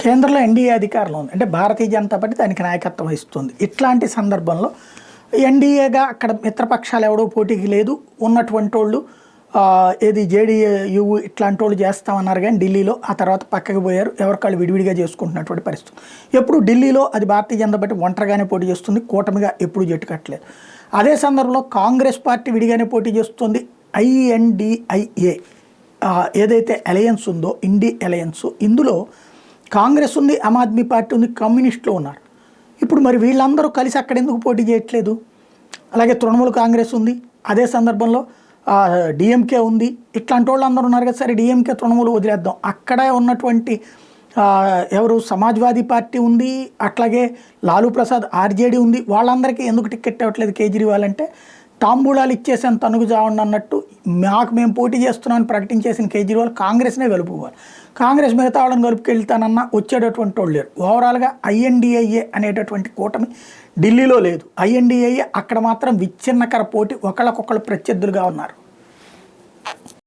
కేంద్రంలో ఎన్డీఏ అధికారంలో ఉంది, అంటే భారతీయ జనతా పార్టీ దానికి నాయకత్వం వహిస్తుంది. ఇట్లాంటి సందర్భంలో ఎన్డీఏగా అక్కడ మిత్రపక్షాలు ఎవడో పోటీకి లేదు, ఉన్నటువంటి వాళ్ళు ఏది జేడీయూ ఇట్లాంటి వాళ్ళు చేస్తామన్నారు కానీ ఢిల్లీలో ఆ తర్వాత పక్కకి పోయారు, ఎవరికాళ్ళు విడివిడిగా చేసుకుంటున్నటువంటి పరిస్థితి. ఎప్పుడు ఢిల్లీలో అది భారతీయ జనతా పార్టీ ఒంటరిగానే పోటీ చేస్తుంది, కూటమిగా ఎప్పుడు జట్టు కట్టలేదు. అదే సందర్భంలో కాంగ్రెస్ పార్టీ విడిగానే పోటీ చేస్తుంది. ఐఎన్డిఐఏ ఏదైతే అలయన్స్ ఉందో, ఇండి అలయన్స్, ఇందులో కాంగ్రెస్ ఉంది, ఆమ్ ఆద్మీ పార్టీ ఉంది, కమ్యూనిస్టులు ఉన్నారు. ఇప్పుడు మరి వీళ్ళందరూ కలిసి అక్కడ ఎందుకు పోటీ చేయట్లేదు? అలాగే తృణమూల్ కాంగ్రెస్ ఉంది, అదే సందర్భంలో డిఎంకే ఉంది, ఇట్లాంటి వాళ్ళు అందరూ ఉన్నారు కదా. సరే డిఎంకే తృణమూలు వదిలేద్దాం, అక్కడ ఉన్నటువంటి ఎవరు సమాజ్వాదీ పార్టీ ఉంది, అట్లాగే లాలూ ప్రసాద్ ఆర్జేడీ ఉంది, వాళ్ళందరికీ ఎందుకు టికెట్ ఇవ్వట్లేదు కేజ్రీవాల్ అంటే తాంబూలాలు ఇచ్చేసాను తనుగు చావండి అన్నట్టు మేము పోటీ చేస్తున్నామని ప్రకటించేసిన కేజ్రీవాల్ కాంగ్రెస్నే కలుపుకోవాలి. కాంగ్రెస్ మిగతా వాళ్ళని కలుపుకెళ్తానన్నా వచ్చేటటువంటి వాళ్ళు లేరు. ఓవరాల్గా ఐఎన్డిఐఏ అనేటటువంటి కూటమి ఢిల్లీలో లేదు. ఐఎన్డిఐఏ అక్కడ మాత్రం విచ్ఛిన్నకర పోటీ, ఒకళ్ళకొకళ్ళు ప్రత్యర్థులుగా ఉన్నారు.